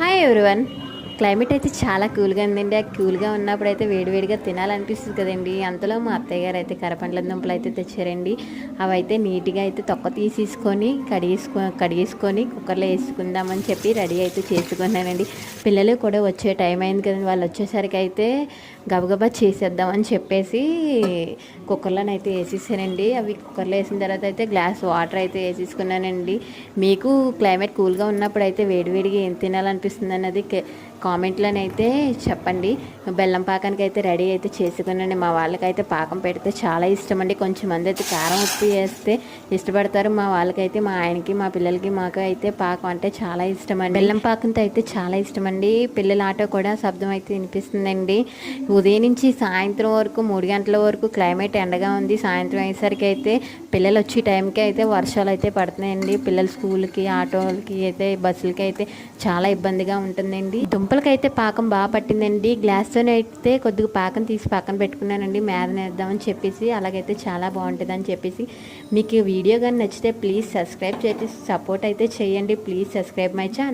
Hi everyone. Climate అయితే చాలా కూల్గా ఉందండి. ఆ కూల్గా ఉన్నప్పుడు అయితే వేడివేడిగా తినాలనిపిస్తుంది కదండి. అంతలో మా అత్తయ్య గారు అయితే కరపండ్ల దుంపలు అయితే తెచ్చారండి. అవి అయితే నీట్గా అయితే తొక్క తీసేసుకొని కడిగేసుకొని కుక్కర్లో వేసుకుందామని చెప్పి రెడీ అయితే చేసుకున్నానండి. పిల్లలు కూడా వచ్చే టైం అయింది కదండి. వాళ్ళు వచ్చేసరికి అయితే గబగబా చేసేద్దామని చెప్పేసి కుక్కర్లోనైతే వేసేసానండి. అవి కుక్కర్లో వేసిన తర్వాత అయితే గ్లాస్ వాటర్ అయితే వేసేసుకున్నానండి. మీకు క్లైమేట్ కూల్గా ఉన్నప్పుడు అయితే వేడివేడిగా ఏం తినాలనిపిస్తుంది అన్నది కామెంట్లోనైతే చెప్పండి. బెల్లం పాకానికి అయితే రెడీ అయితే చేసుకున్నాండి. మా వాళ్ళకైతే పాకం పెడితే చాలా ఇష్టం అండి. కొంచెం మంది అయితే కారం ఉప్పు వేస్తే ఇష్టపడతారు. మా వాళ్ళకైతే మా ఆయనకి మా పిల్లలకి మాకు అయితే పాకం అంటే చాలా ఇష్టం అండి. బెల్లం పాకంతో అయితే చాలా ఇష్టం అండి. పిల్లల ఆట కూడా శబ్దం అయితే వినిపిస్తుందండి. ఉదయం నుంచి సాయంత్రం వరకు 3 గంటల వరకు క్లైమేట్ ఎండగా ఉంది. సాయంత్రం అయ్యేసరికి అయితే పిల్లలు వచ్చే టైంకి అయితే వర్షాలు అయితే పడుతున్నాయండి. పిల్లల స్కూల్కి ఆటోలకి అయితే బస్సులకి అయితే చాలా ఇబ్బందిగా ఉంటుందండి. దుంపలకైతే పాకం బాగా పట్టిందండి. గ్లాస్తోనే అయితే కొద్దిగా పాకం తీసి పక్కన పెట్టుకున్నానండి మేదనేద్దామని చెప్పేసి. అలాగైతే చాలా బాగుంటుంది అని చెప్పేసి. మీకు వీడియో కానీ నచ్చితే ప్లీజ్ సబ్స్క్రైబ్ చేసి సపోర్ట్ అయితే చేయండి. Please subscribe my channel.